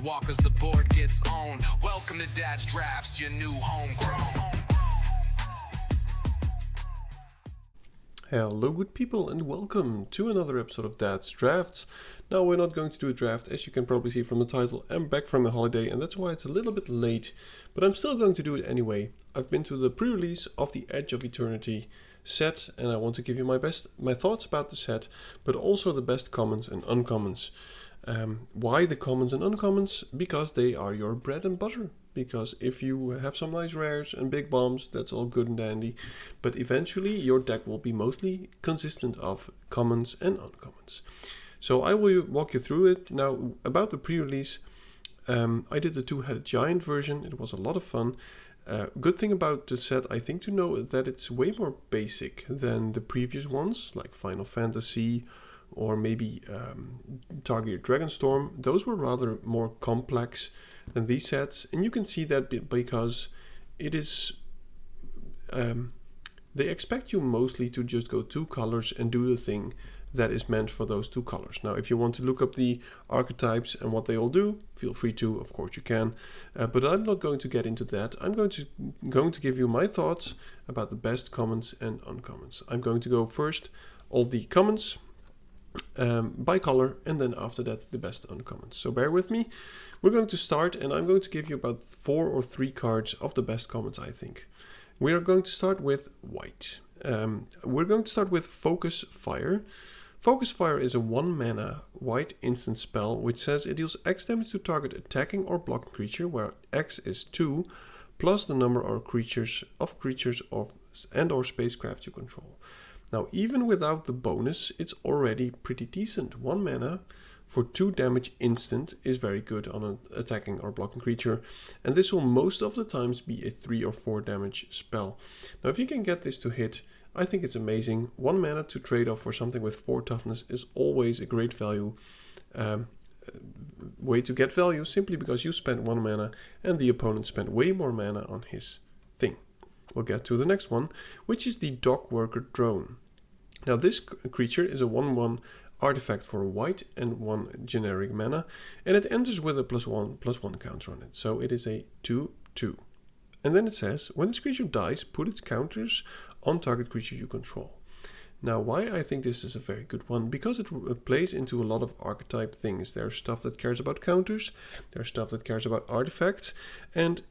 walk as the board gets owned. Welcome to Dad's Drafts, your new homegrown. Hello good people and welcome to another episode of Dad's Drafts. Now we're not going to do a draft, as you can probably see from the title. I'm back from a holiday and that's why it's a little bit late, but I'm still going to do it anyway. I've been to the pre-release of the Edge of Eternity set and I want to give you my thoughts about the set, but also the best commons and uncommons. Why the commons and uncommons? Because they are your bread and butter. Because if you have some nice rares and big bombs, that's all good and dandy. But eventually your deck will be mostly consistent of commons and uncommons. So I will walk you through it. Now about the pre-release, I did the two-headed giant version. It was a lot of fun. Good thing about the set, I think, to know is that it's way more basic than the previous ones, like Final Fantasy or maybe Target Dragonstorm. Those were rather more complex than these sets, and you can see that because it is they expect you mostly to just go two colors and do the thing that is meant for those two colors. Now if you want to look up the archetypes and what they all do, feel free to, of course you can, but I'm not going to get into that. I'm going to give you my thoughts about the best commons and uncommons. I'm going to go first all the commons by color, and then after that the best uncommons. So bear with me. We're going to start and I'm going to give you about 4 or 3 cards of the best commons, I think. We are going to start with white. We're going to start with Focus Fire. Focus Fire is a 1 mana white instant spell which says it deals X damage to target attacking or blocking creature, where X is 2 plus the number of creatures and or spacecraft you control. Now even without the bonus, it's already pretty decent. 1 mana for 2 damage instant is very good on an attacking or blocking creature, and this will most of the times be a 3 or 4 damage spell. Now if you can get this to hit, I think it's amazing. 1 mana to trade off for something with 4 toughness is always a great value way to get value, simply because you spent 1 mana and the opponent spent way more mana on his thing. We'll get to the next one, which is the Dock Worker Drone. Now this creature is a 1/1 artifact for a white and 1 generic mana, and it enters with a +1/+1 counter on it. So it is a 2/2. And then it says, when this creature dies, put its counters on target creature you control. Now why I think this is a very good one? Because it plays into a lot of archetype things. There's stuff that cares about counters, there's stuff that cares about artifacts, and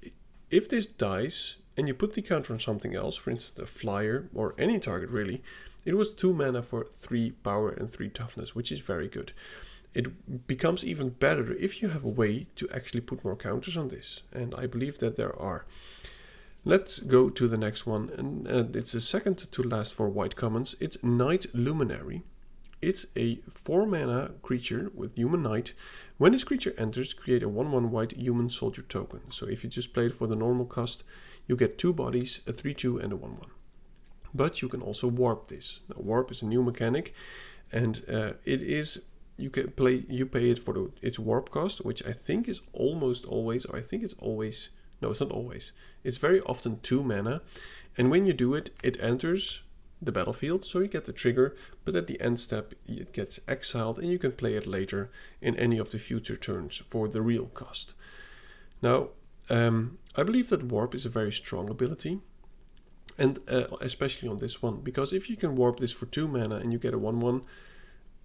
if this dies and you put the counter on something else, for instance a flyer or any target really, it was 2 mana for 3 power and 3 toughness, which is very good. It becomes even better if you have a way to actually put more counters on this, and I believe that there are. Let's go to the next one, and it's the second to last for white commons. It's Knight Luminary. It's a 4 mana creature with human knight. When this creature enters, create a 1/1 white human soldier token. So if you just play it for the normal cost, you get 2 bodies, a 3/2 and a 1/1. But you can also warp this. Now, warp is a new mechanic, and you pay it for its warp cost, which I think is almost always, or I think it's always, no, it's not always. It's very often 2 mana, and when you do it, it enters the battlefield, so you get the trigger, but at the end step it gets exiled and you can play it later in any of the future turns for the real cost. Now, I believe that warp is a very strong ability, and especially on this one, because if you can warp this for 2 mana and you get a 1/1,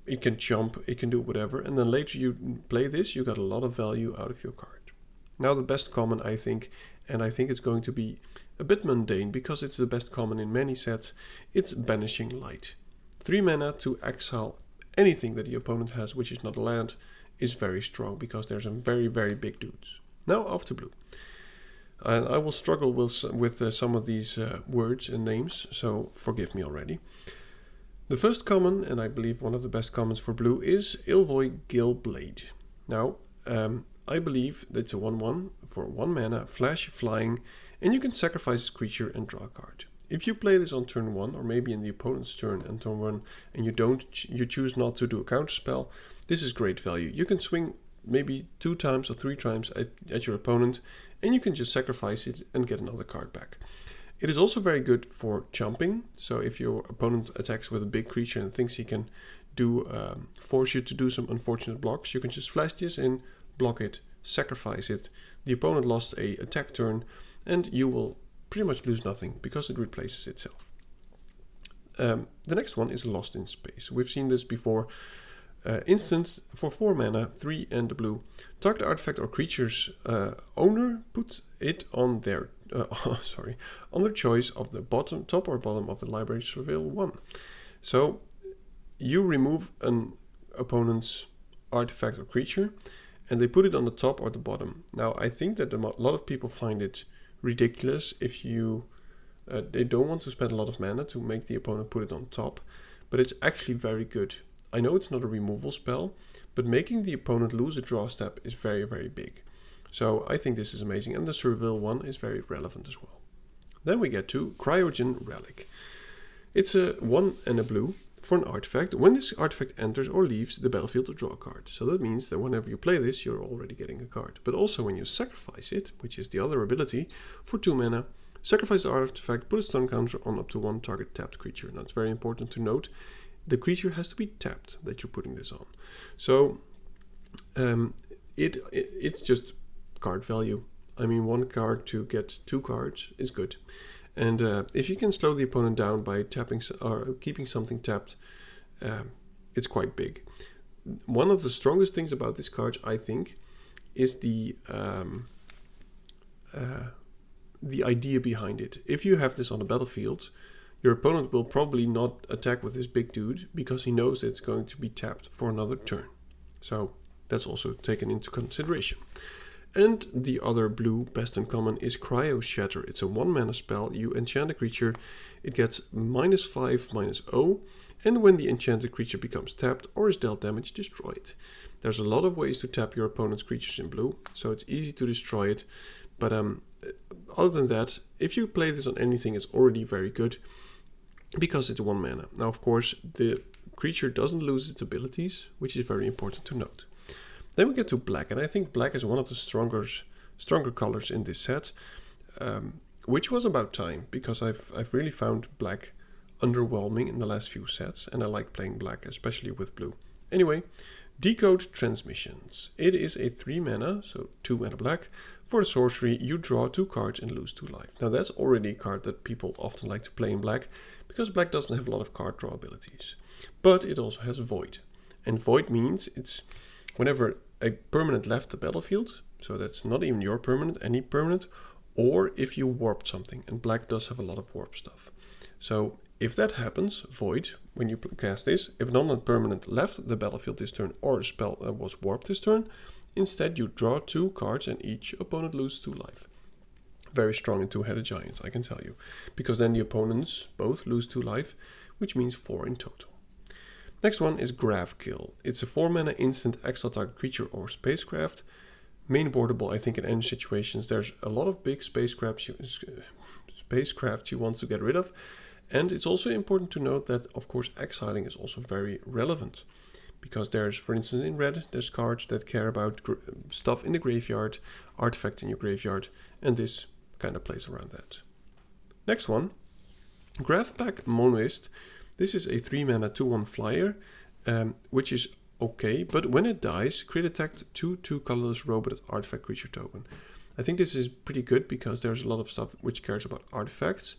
it can jump, it can do whatever, and then later you play this, you got a lot of value out of your card. Now the best common, I think, and I think it's going to be a bit mundane because it's the best common in many sets, it's Banishing Light. 3 mana to exile anything that the opponent has which is not a land is very strong, because there's some very, very big dudes. Now off to blue. And I will struggle with some of these words and names, so forgive me already. The first common, and I believe one of the best commons for blue, is Ilvoy Gillblade. Now, I believe that's a 1/1 for 1 mana, flash, flying, and you can sacrifice this creature and draw a card. If you play this on turn 1, or maybe in the opponent's turn and turn 1, and you choose not to do a counter spell, this is great value. You can swing maybe 2 times or 3 times at your opponent, and you can just sacrifice it and get another card back. It is also very good for jumping, so if your opponent attacks with a big creature and thinks he can force you to do some unfortunate blocks, you can just flash this in, block it, sacrifice it, the opponent lost a attack turn, and you will pretty much lose nothing because it replaces itself. The next one is Lost in Space. We've seen this before. Instant for 4 mana, 3 and a blue. Target artifact or creature's owner puts it on their on their choice of the top or bottom of the library surveil 1. So you remove an opponent's artifact or creature, and they put it on the top or the bottom. Now I think that a lot of people find it ridiculous if you they don't want to spend a lot of mana to make the opponent put it on top, but it's actually very good. I know it's not a removal spell, but making the opponent lose a draw step is very, very big. So I think this is amazing, and the Surveil one is very relevant as well. Then we get to Cryogen Relic. It's a 1 and a blue for an artifact. When this artifact enters or leaves the battlefield, to draw a card. So that means that whenever you play this, you're already getting a card. But also when you sacrifice it, which is the other ability, for 2 mana, sacrifice the artifact, put a stun counter on up to 1 target tapped creature. Now it's very important to note, the creature has to be tapped that you're putting this on. So it's just card value. I mean, 1 card to get 2 cards is good. And if you can slow the opponent down by tapping or keeping something tapped, it's quite big. One of the strongest things about this card, I think, is the idea behind it. If you have this on the battlefield, your opponent will probably not attack with this big dude because he knows it's going to be tapped for another turn. So that's also taken into consideration. And the other blue best uncommon is Cryo Shatter. It's a 1 mana spell. You enchant a creature, it gets -5/-0, and when the enchanted creature becomes tapped or is dealt damage, destroy it. There's a lot of ways to tap your opponent's creatures in blue, so it's easy to destroy it. But other than that, if you play this on anything, it's already very good because it's 1 mana. Now, of course, the creature doesn't lose its abilities, which is very important to note. Then we get to black, and I think black is one of the stronger colors in this set, which was about time, because I've really found black underwhelming in the last few sets, and I like playing black, especially with blue. Anyway, Decode Transmissions. It is a 3 mana, so 2 and a black. For a sorcery, you draw 2 cards and lose 2 life. Now that's already a card that people often like to play in black, because black doesn't have a lot of card draw abilities. But it also has Void. And Void means it's whenever a permanent left the battlefield, so that's not even your permanent, any permanent, or if you warped something, and black does have a lot of warp stuff. So if that happens, Void, when you cast this, if non-permanent left the battlefield this turn or a spell was warped this turn, instead you draw 2 cards and each opponent loses 2 life. Very strong in 2-headed giants, I can tell you, because then the opponents both lose 2 life, which means 4 in total. Next one is Graph Kill. It's a 4 mana instant exile target creature or spacecraft. Main boardable, I think, in any situations. There's a lot of big spacecrafts you want to get rid of. And it's also important to note that, of course, exiling is also very relevant. Because there's, for instance, in red, there's cards that care about stuff in the graveyard, artifacts in your graveyard, and this kind of plays around that. Next one, Graphback Monoist. This is a 3 mana 2/1 flyer, which is okay, but when it dies, crit attack 2/2 colorless robot artifact creature token. I think this is pretty good because there's a lot of stuff which cares about artifacts,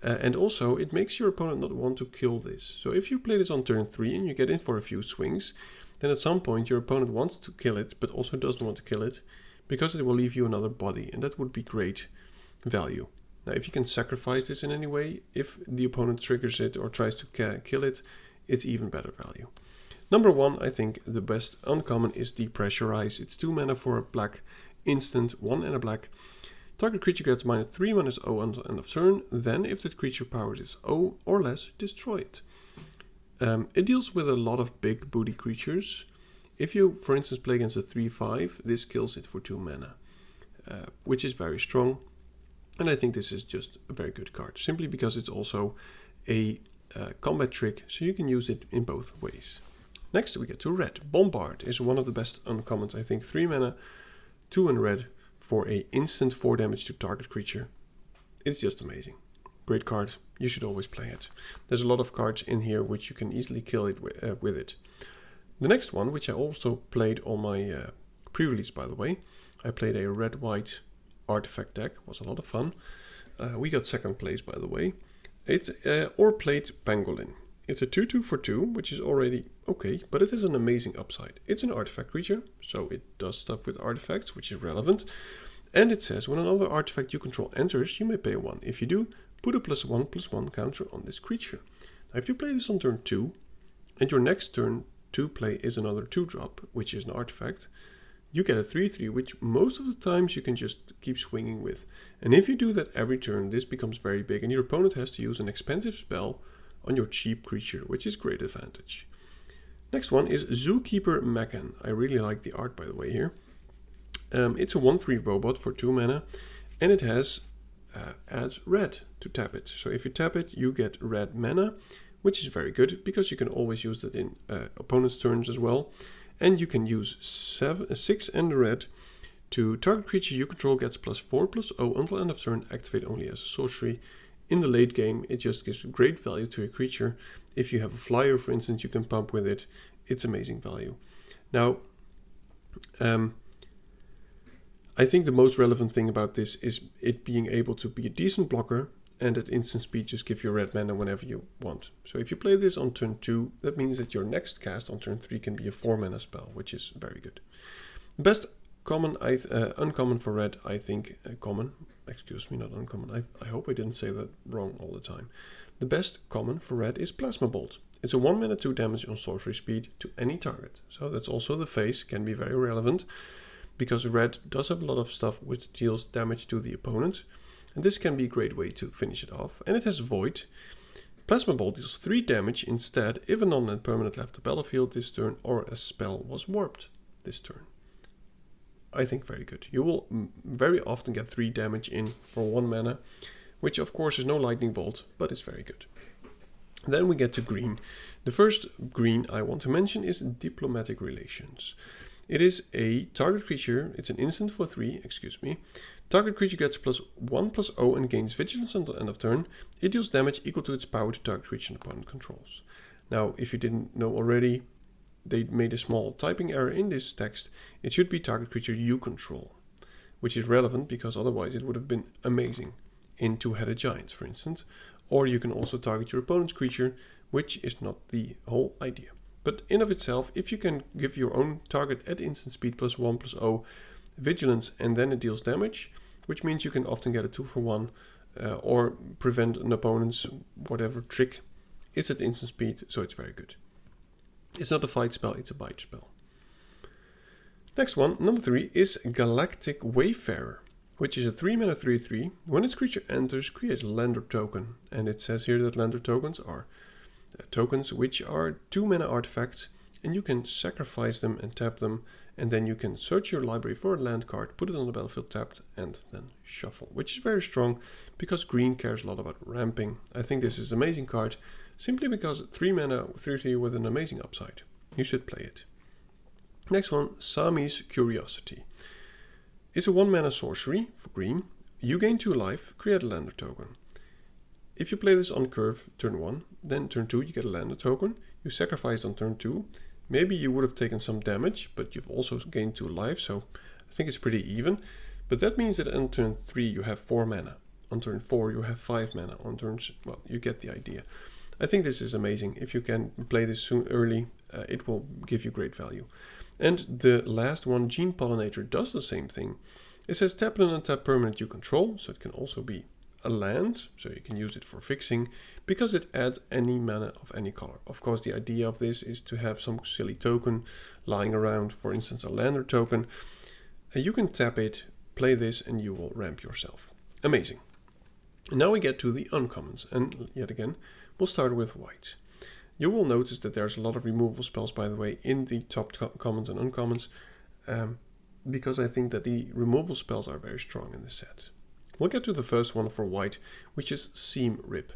and also it makes your opponent not want to kill this. So if you play this on turn 3 and you get in for a few swings, then at some point your opponent wants to kill it, but also doesn't want to kill it, because it will leave you another body, and that would be great value. Now, if you can sacrifice this in any way, if the opponent triggers it or tries to kill it, it's even better value. Number 1, I think the best uncommon is Depressurize. It's 2 mana for a black instant, 1 and a black. Target creature gets -3/-0 until end of turn. Then, if that creature power is 0 or less, destroy it. It deals with a lot of big booty creatures. If you, for instance, play against a 3/5, this kills it for 2 mana, which is very strong. And I think this is just a very good card, simply because it's also a combat trick, so you can use it in both ways. Next we get to red. Bombard is one of the best uncommons, I think. 3 mana, 2 in red for a instant 4 damage to target creature. It's just amazing. Great card, you should always play it. There's a lot of cards in here which you can easily kill it with it. The next one, which I also played on my pre-release by the way. I played a red-white artifact deck, was a lot of fun. We got second place by the way. It's or played Bengalin. It's a 2/2 for 2, which is already okay, but it has an amazing upside. It's an artifact creature, so it does stuff with artifacts, which is relevant. And it says, when another artifact you control enters, you may pay 1. If you do, put a +1/+1 counter on this creature. Now, if you play this on turn 2, and your next turn to play is another 2-drop, which is an artifact, you get a 3/3, which most of the times you can just keep swinging with. And if you do that every turn, this becomes very big, and your opponent has to use an expensive spell on your cheap creature, which is great advantage. Next one is Zookeeper Mechan. I really like the art, by the way, here. It's a 1/3 robot for 2 mana, and it has adds red to tap it. So if you tap it, you get red mana, which is very good, because you can always use that in opponent's turns as well. And you can use 6 and red to target creature you control gets +4/+0 until end of turn, activate only as a sorcery. In the late game, it just gives great value to your creature. If you have a flyer, for instance, you can pump with it. It's amazing value. Now, I think the most relevant thing about this is it being able to be a decent blocker, and at instant speed just give you red mana whenever you want. So if you play this on turn 2, that means that your next cast on turn 3 can be a 4 mana spell, which is very good. The best uncommon for red, I think, common, excuse me, not uncommon, I hope I didn't say that wrong all the time. The best common for red is Plasma Bolt. It's a 1 mana 2 damage on sorcery speed to any target. So that's also the face, can be very relevant, because red does have a lot of stuff which deals damage to the opponent, and this can be a great way to finish it off. And it has Void. Plasma Bolt deals 3 damage instead if a non-land permanent left the battlefield this turn or a spell was warped this turn. I think very good. You will very often get 3 damage in for 1 mana, which of course is no lightning bolt, but it's very good. Then we get to green. The first green I want to mention is Diplomatic Relations. It is a target creature, it's an instant for 3, excuse me. Target creature gets +1/+0 and gains vigilance until end of turn. It deals damage equal to its power to target creature and opponent controls. Now, if you didn't know already, they made a small typing error in this text. It should be target creature you control, which is relevant because otherwise it would have been amazing in Two-Headed Giants, for instance. Or you can also target your opponent's creature, which is not the whole idea. But in of itself, if you can give your own target at instant speed +1/+0 vigilance and then it deals damage, which means you can often get a 2-for-1 or prevent an opponent's whatever trick. It's at instant speed, so it's very good. It's not a fight spell, it's a bite spell. Next one, number 3, is Galactic Wavefarer, which is a 3 mana 3/3. When its creature enters, create a lander token. And it says here that lander tokens are tokens which are 2 mana artifacts, and you can sacrifice them and tap them, and then you can search your library for a land card, put it on the battlefield tapped, and then shuffle, which is very strong because green cares a lot about ramping. I think this is an amazing card, simply because 3 mana 3/3 with an amazing upside. You should play it. Next one, Samis Curiosity. It's a 1 mana sorcery for green. You gain 2 life, create a lander token. If you play this on curve turn 1, then turn 2 you get a lander token. You sacrifice on turn 2. Maybe you would have taken some damage, but you've also gained 2 life, so I think it's pretty even. But that means that on turn 3 you have 4 mana. On turn 4 you have 5 mana. On turns, well, you get the idea. I think this is amazing. If you can play this soon early, it will give you great value. And the last one, Gene Pollinator, does the same thing. It says tap and untap permanent you control, so it can also be a land, so you can use it for fixing, because it adds any mana of any color. Of course, the idea of this is to have some silly token lying around, for instance a lander token. You can tap it, play this, and you will ramp yourself. Amazing. And now we get to the uncommons, and yet again, we'll start with white. You will notice that there's a lot of removal spells, by the way, in the top commons and uncommons, because I think that the removal spells are very strong in this set. We'll get to the first one for white, which is Seam Rip.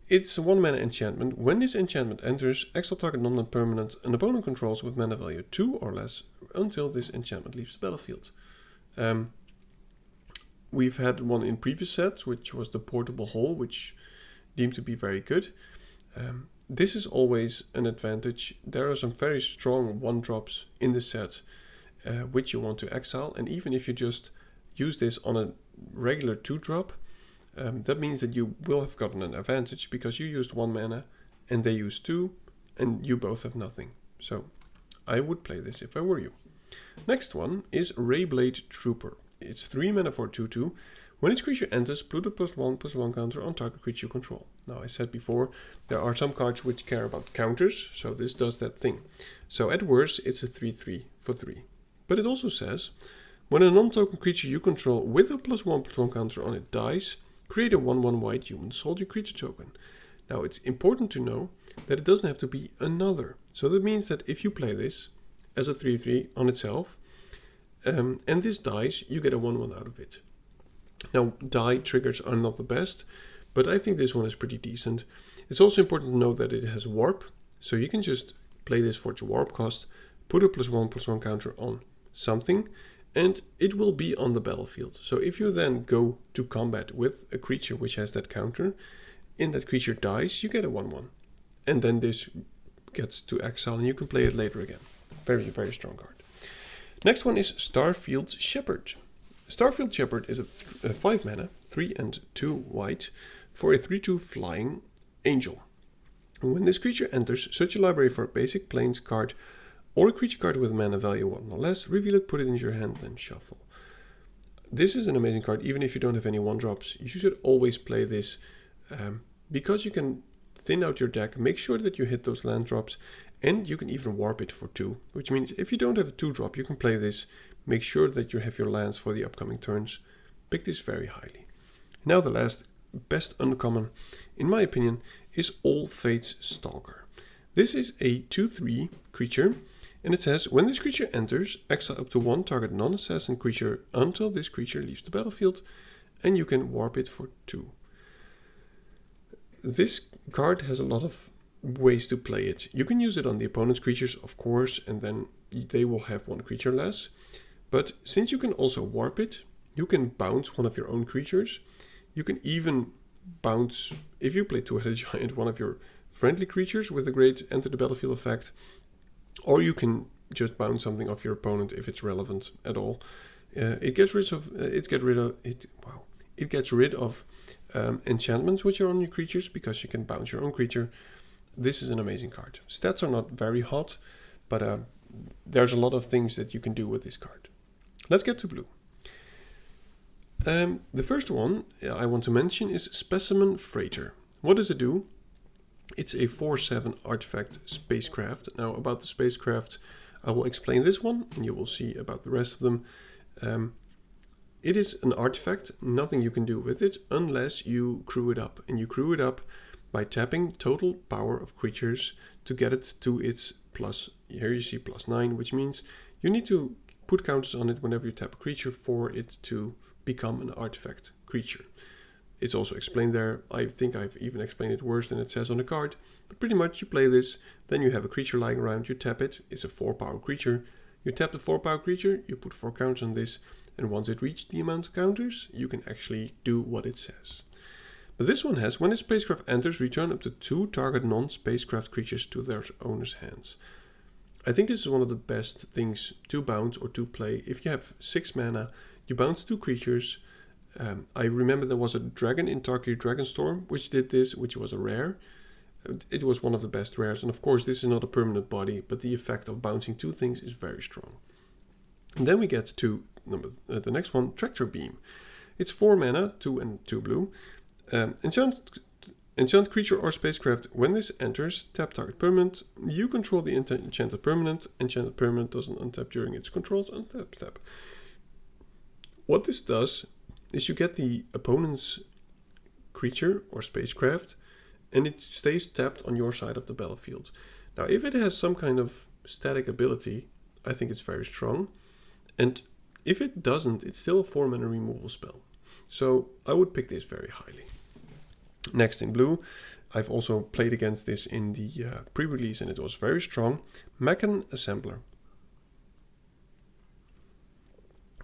It's a 1 mana enchantment. When this enchantment enters, exile target non-land permanent an opponent controls with mana value 2 or less until this enchantment leaves the battlefield. We've had one in previous sets, which was the Portable Hole, which deemed to be very good. This is always an advantage. There are some very strong 1-drops in the set, which you want to exile. And even if you just use this on a regular 2-drop, that means that you will have gotten an advantage because you used 1 mana and they used 2 and you both have nothing. So I would play this if I were you. Next one is Rayblade Trooper. It's 3 mana for 2/2. When its creature enters, put a +1/+1 counter on target creature you control. Now I said before, there are some cards which care about counters, so this does that thing. So at worst, it's a 3/3 for 3. But it also says, when a non-token creature you control with a +1/+1 counter on it dies, create a 1/1 white human soldier creature token. Now it's important to know that it doesn't have to be another. So that means that if you play this as a 3/3 on itself, and this dies, you get a 1/1 out of it. Now, die triggers are not the best, but I think this one is pretty decent. It's also important to know that it has warp, so you can just play this for its warp cost, put a +1/+1 counter on something, and it will be on the battlefield. So if you then go to combat with a creature which has that counter, and that creature dies, you get a 1/1. And then this gets to exile, and you can play it later again. Very, very strong card. Next one is Starfield Shepherd. Starfield Shepherd is a 5 mana, 3 and 2 white, for a 3/2 flying angel. When this creature enters, search your library for a basic plains card or a creature card with mana value 1 or less, reveal it, put it into your hand, then shuffle. This is an amazing card, even if you don't have any 1-drops. You should always play this because you can thin out your deck, make sure that you hit those land drops, and you can even warp it for 2, which means if you don't have a 2-drop, you can play this. Make sure that you have your lands for the upcoming turns. Pick this very highly. Now the last, best uncommon, in my opinion, is all Fates Stalker. This is a 2/3 creature, and it says, when this creature enters, exile up to 1 target non-assassin creature until this creature leaves the battlefield, and you can warp it for 2. This card has a lot of ways to play it. You can use it on the opponent's creatures, of course, and then they will have 1 creature less. But since you can also warp it, you can bounce one of your own creatures. You can even bounce, if you play Two-Headed Giant, one of your friendly creatures with a great enter the battlefield effect. Or you can just bounce something off your opponent if it's relevant at all. It gets rid of enchantments which are on your creatures because you can bounce your own creature. This is an amazing card. Stats are not very hot, but there's a lot of things that you can do with this card. Let's get to blue. The first one I want to mention is Specimen Freighter. What does it do? It's a 4/7 artifact spacecraft. Now about the spacecraft, I will explain this one and you will see about the rest of them. It is an artifact, nothing you can do with it unless you crew it up. And you crew it up by tapping total power of creatures to get it to its plus, here you see +9, which means you need to put counters on it whenever you tap a creature for it to become an artifact creature. It's also explained there. I think I've even explained it worse than it says on the card. But pretty much you play this, then you have a creature lying around, you tap it, it's a 4-power creature. You tap the 4-power creature, you put 4 counters on this, and once it reaches the amount of counters, you can actually do what it says. But this one has, when a spacecraft enters, return up to 2 target non-spacecraft creatures to their owner's hands. I think this is one of the best things to bounce or to play. If you have 6 mana, you bounce 2 creatures. I remember there was a dragon in Tarkir Dragonstorm which did this, which was a rare. It was one of the best rares, and of course this is not a permanent body, but the effect of bouncing 2 things is very strong. And then we get to the next one, Tractor Beam. It's 4 mana, 2 and 2 blue. Enchant creature or spacecraft. When this enters, tap target permanent. You control the enchanted permanent. Enchanted permanent doesn't untap during its controls. Untap, tap. What this does is you get the opponent's creature or spacecraft, and it stays tapped on your side of the battlefield. Now, if it has some kind of static ability, I think it's very strong. And if it doesn't, it's still a 4 mana removal spell. So I would pick this very highly. Next in blue, I've also played against this in the pre-release and it was very strong. Mechan Assembler.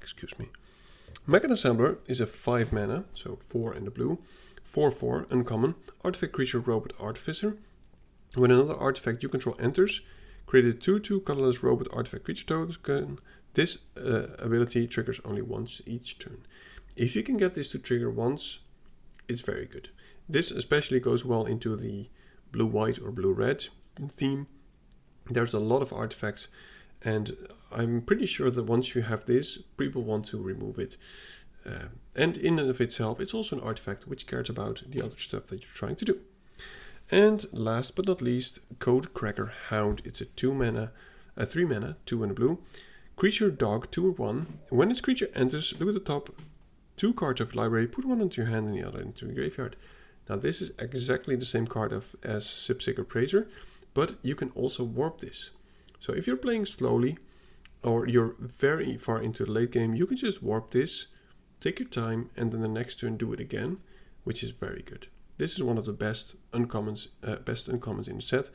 Excuse me. Mechan Assembler is a 5 mana, so 4 in the blue, 4/4 uncommon, artifact creature robot artificer. When another artifact you control enters, create a 2/2 colorless robot artifact creature token, This ability triggers only once each turn. If you can get this to trigger once, it's very good. This especially goes well into the blue-white or blue-red theme. There's a lot of artifacts, and I'm pretty sure that once you have this, people want to remove it. And in and of itself, it's also an artifact which cares about the other stuff that you're trying to do. And last but not least, Code Cracker Hound. It's a 3 mana, 2 and a blue. Creature dog, 2 or 1. When this creature enters, look at the top 2 cards of library, put one into your hand and the other into your graveyard. Now this is exactly the same card as Zookeeper Mechan, but you can also warp this. So if you're playing slowly, or you're very far into the late game, you can just warp this, take your time, and then the next turn do it again, which is very good. This is one of the best uncommons in the set.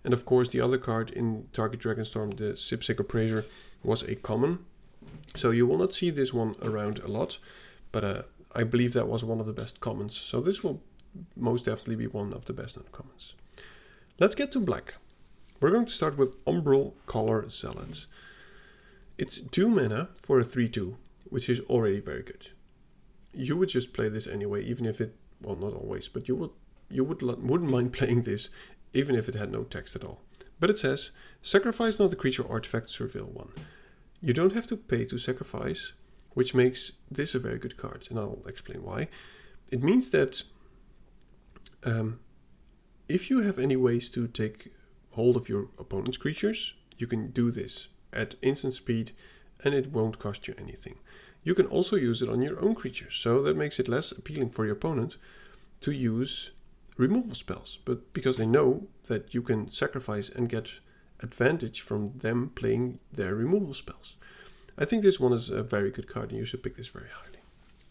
And of course the other card in Target Dragonstorm, the Zookeeper Mechan, was a common. So you will not see this one around a lot, but I believe that was one of the best commons. So this will most definitely be one of the best uncommons. Let's get to black. We're going to start with Umbreal Color Zealot. It's 2 mana for a 3/2, which is already very good. You would just play this anyway, even if it, well, not always, but wouldn't mind playing this even if it had no text at all. But it says, sacrifice not the creature artifact, surveil 1. You don't have to pay to sacrifice, which makes this a very good card, and I'll explain why. It means that if you have any ways to take hold of your opponent's creatures, you can do this at instant speed and it won't cost you anything. You can also use it on your own creatures, so that makes it less appealing for your opponent to use removal spells, but because they know that you can sacrifice and get advantage from them playing their removal spells. I think this one is a very good card and you should pick this very highly.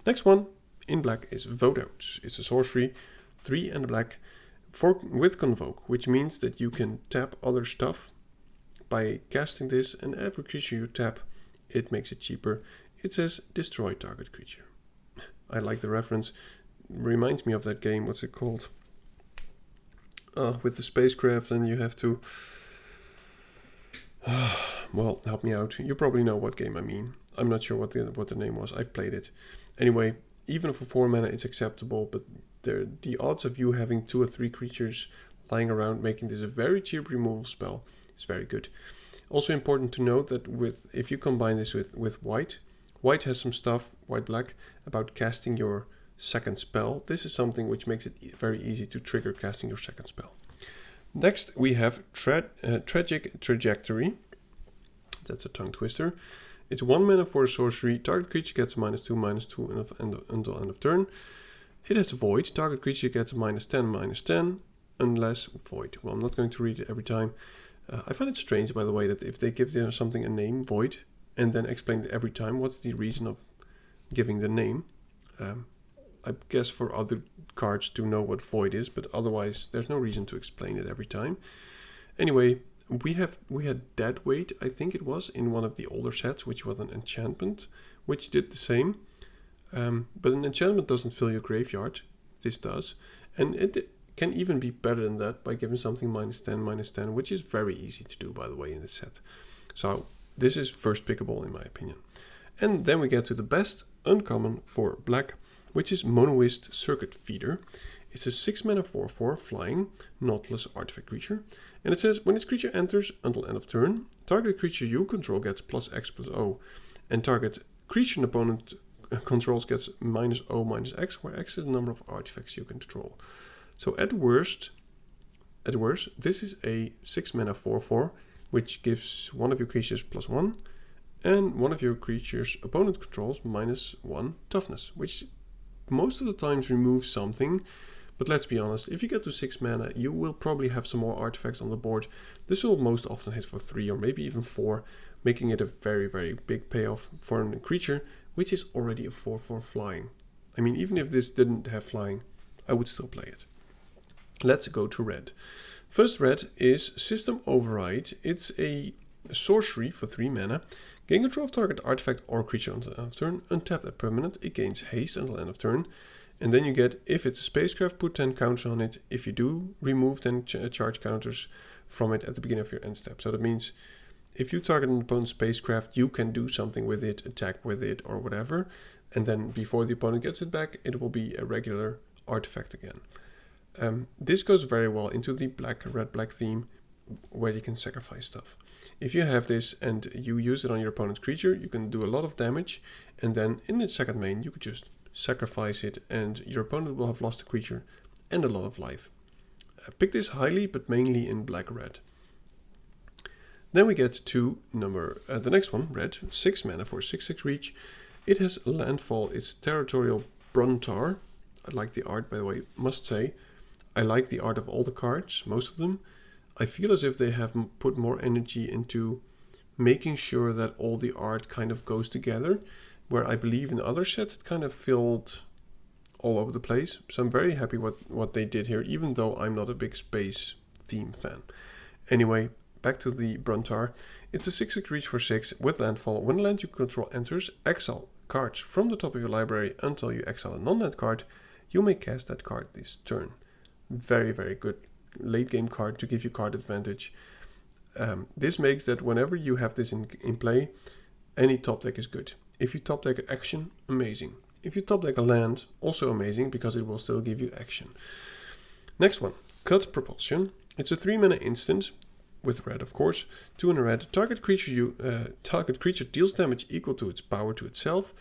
Next one in black is Vote Out. It's a sorcery, 3 and black with Convoke, which means that you can tap other stuff by casting this, and every creature you tap, it makes it cheaper. It says destroy target creature. I like the reference. Reminds me of that game, what's it called? With the spacecraft, and you have to... well, help me out. You probably know what game I mean. I'm not sure what the name was. I've played it. Anyway, even for 4 mana it's acceptable, but the odds of you having 2 or 3 creatures lying around making this a very cheap removal spell is very good. Also important to note that if you combine this with white has some stuff, white-black, about casting your second spell. This is something which makes it very easy to trigger casting your second spell. Next we have Tragic Trajectory. That's a tongue twister. It's 1 mana for a sorcery. Target creature gets -2/-2 until end of turn. It has Void. Target creature gets -10/-10 unless Void. Well, I'm not going to read it every time. I find it strange, by the way, that if they give something a name, Void, and then explain it every time, what's the reason of giving the name? I guess for other cards to know what Void is, but otherwise there's no reason to explain it every time. Anyway, we had Dead Weight, I think it was, in one of the older sets, which was an enchantment, which did the same. But an enchantment doesn't fill your graveyard. This does. And it can even be better than that by giving something -10/-10, which is very easy to do, by the way, in this set. So this is first pickable in my opinion. And then we get to the best uncommon for black, which is Monoist Circuit Feeder. It's a 6 mana 4/4 flying Nautilus artifact creature. And it says, when this creature enters until end of turn, target creature you control gets +X/+O. And target creature an opponent controls gets -O/-X, where X is the number of artifacts you control. So at worst, this is a 6 mana 4/4, which gives one of your creatures +1, and one of your creatures opponent controls -1 toughness, which most of the times removes something. But let's be honest, if you get to 6 mana, you will probably have some more artifacts on the board. This will most often hit for 3 or maybe even 4, making it a very, very big payoff for a creature, which is already a 4/4 flying. I mean, even if this didn't have flying, I would still play it. Let's go to red. First red is System Override. It's a sorcery for 3 mana. Gain control of target artifact or creature until end of turn. Untap that permanent. It gains haste until end of turn. And then you get, if it's a spacecraft, put 10 counters on it. If you do, remove 10 charge counters from it at the beginning of your end step. So that means If you target an opponent's spacecraft, you can do something with it, attack with it or whatever, and then before the opponent gets it back, it will be a regular artifact again. This goes very well into the red-black theme, where you can sacrifice stuff. If you have this and you use it on your opponent's creature, you can do a lot of damage, and then in the second main you could just sacrifice it and your opponent will have lost a creature and a lot of life. Pick this highly, but mainly in black-red. Then we get to the next one, red, 6 mana for 6/6 reach. It has Landfall, it's Territorial Bruntar. I like the art, by the way, must say. I like the art of all the cards, most of them. I feel as if they have put more energy into making sure that all the art kind of goes together, where I believe in other sets it kind of filled all over the place. So I'm very happy what they did here, even though I'm not a big space theme fan. Anyway, back to the Bruntar. It's a 6/6 reach for 6 with Landfall. When a land you control enters, exile cards from the top of your library until you exile a non-land card. You may cast that card this turn. Very, very good late game card to give you card advantage. This makes that whenever you have this in play, any top deck is good. If you top deck action, amazing. If you top deck a land, also amazing, because it will still give you action. Next one, Cut Propulsion. It's a 3 mana instant, with red of course, 2 in a red. Target creature deals damage equal to its power to itself.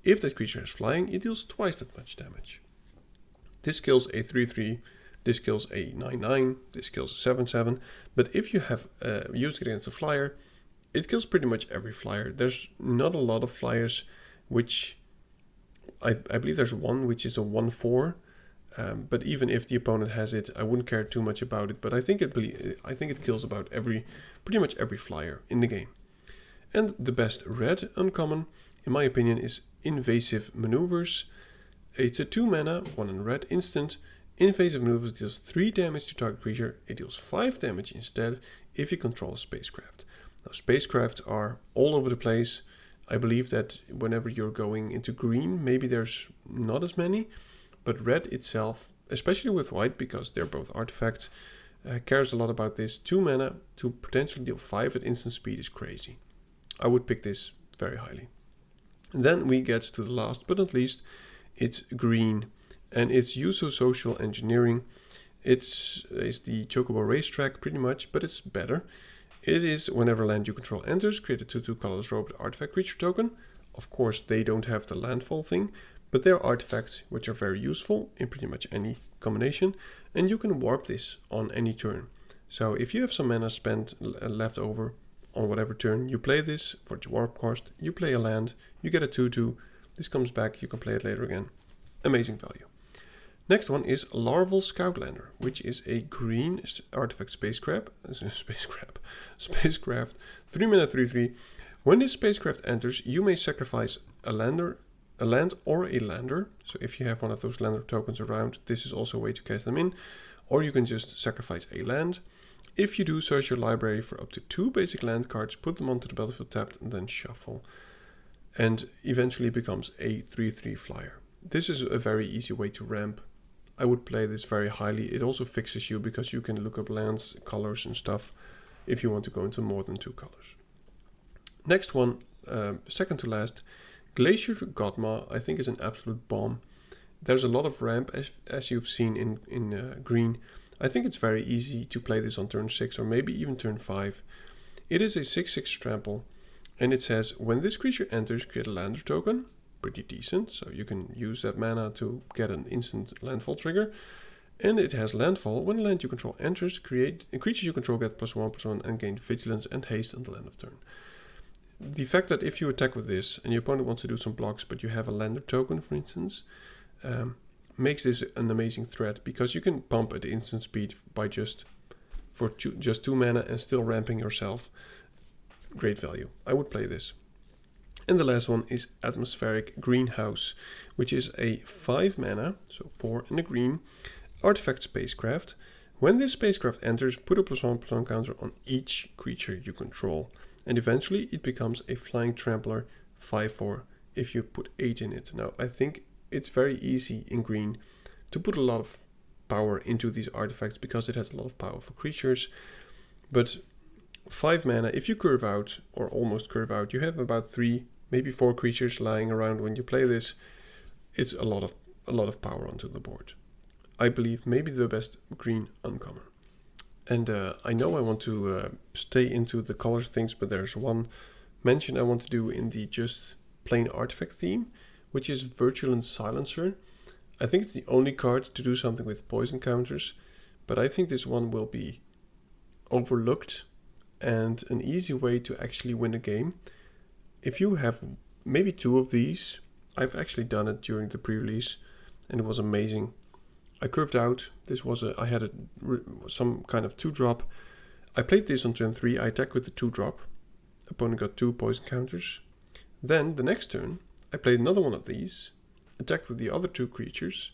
If that creature is flying, it deals twice that much damage. This kills a 3/3, this kills a 9/9, this kills a 7/7, but if you have used it against a flyer, it kills pretty much every flyer. There's not a lot of flyers, which I believe there's one which is a 1/4, but even if the opponent has it, I wouldn't care too much about it. But I think it kills about pretty much every flyer in the game. And the best red uncommon, in my opinion, is Invasive Maneuvers. It's a 2 mana, 1 in red instant. Invasive Maneuvers deals 3 damage to target creature. It deals 5 damage instead if you control a spacecraft. Now, spacecrafts are all over the place. I believe that whenever you're going into green, maybe there's not as many, but red itself, especially with white, because they're both artifacts, cares a lot about this. 2 mana to potentially deal 5 at instant speed is crazy. I would pick this very highly. And then we get to the last but not least, it's green, and it's Social Engineering. It's the Chocobo Racetrack pretty much, but it's better. It is whenever land you control enters, create a 2/2 colorless robot artifact creature token. Of course, they don't have the landfall thing, but they're artifacts which are very useful in pretty much any combination, and you can warp this on any turn. So if you have some mana spent left over on whatever turn, you play this for its warp cost, you play a land, you get a 2/2, this comes back, you can play it later again. Amazing value. Next one is Larville Scoutlander, which is a green artifact spacecraft, 3 mana 3/3. When this spacecraft enters, you may sacrifice a land or a lander. So if you have one of those lander tokens around, this is also a way to cast them in, or you can just sacrifice a land. If you do, search your library for up to 2 basic land cards, put them onto the battlefield tapped, and then shuffle. And eventually becomes a 3/3 flyer. This is a very easy way to ramp. I would play this very highly. It also fixes you because you can look up lands, colors and stuff if you want to go into more than 2 colors. Next one, second to last, Glacier Godma, I think is an absolute bomb. There's a lot of ramp as you've seen in green. I think it's very easy to play this on turn 6 or maybe even turn 5. It is a 6/6 trample, and it says when this creature enters, create a lander token. Pretty decent, so you can use that mana to get an instant landfall trigger. And it has landfall. When a land you control enters, creatures you control get +1/+1 and gain vigilance and haste until end of turn. The fact that if you attack with this and your opponent wants to do some blocks, but you have a lander token, for instance, makes this an amazing threat, because you can pump at instant speed by just 2 mana and still ramping yourself. Great value. I would play this. And the last one is Atmospheric Greenhouse, which is a 5 mana, so 4 in a green, artifact spacecraft. When this spacecraft enters, put a +1/+1 counter on each creature you control. And eventually it becomes a flying trampler 5/4 if you put 8 in it. Now, I think it's very easy in green to put a lot of power into these artifacts because it has a lot of power for creatures. But 5 mana. If you curve out, or almost curve out, you have about 3, maybe 4 creatures lying around when you play this. It's a lot of power onto the board. I believe maybe the best green uncommon. And I know I want to stay into the color things, but there's one mention I want to do in the just plain artifact theme, which is Virulent Silencer. I think it's the only card to do something with poison counters, but I think this one will be overlooked and an easy way to actually win a game. If you have maybe 2 of these, I've actually done it during the pre-release and it was amazing. I curved out. This was I had some kind of 2-drop. I played this on turn 3. I attacked with the 2-drop. Opponent got 2 poison counters. Then the next turn, I played another one of these. Attacked with the other 2 creatures.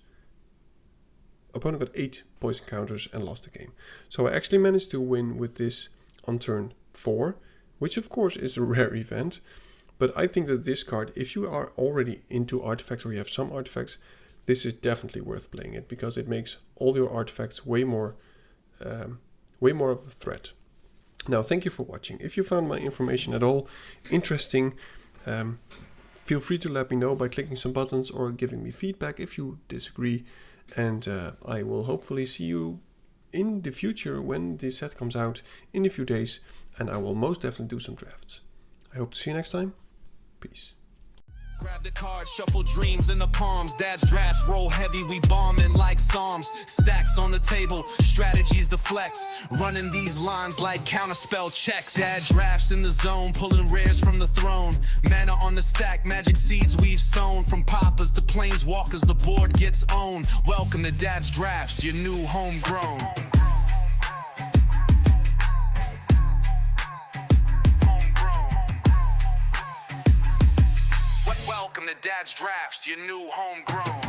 Opponent got 8 poison counters and lost the game. So I actually managed to win with this on turn 4, which of course is a rare event. But I think that this card, if you are already into artifacts or you have some artifacts, this is definitely worth playing it because it makes all your artifacts way more of a threat. Now, thank you for watching. If you found my information at all interesting, feel free to let me know by clicking some buttons or giving me feedback if you disagree. And I will hopefully see you in the future when the set comes out in a few days. And I will most definitely do some drafts. I hope to see you next time. Peace. Grab the card, shuffle dreams in the palms. Dad's drafts roll heavy, we bombing like Psalms. Stacks on the table, strategies to flex. Running these lines like counterspell checks. Dad drafts in the zone, pulling rares from the throne. Mana on the stack, magic seeds we've sown. From poppers to planeswalkers, the board gets owned. Welcome to Dad's drafts, your new homegrown. Welcome to Dad's drafts, your new homegrown.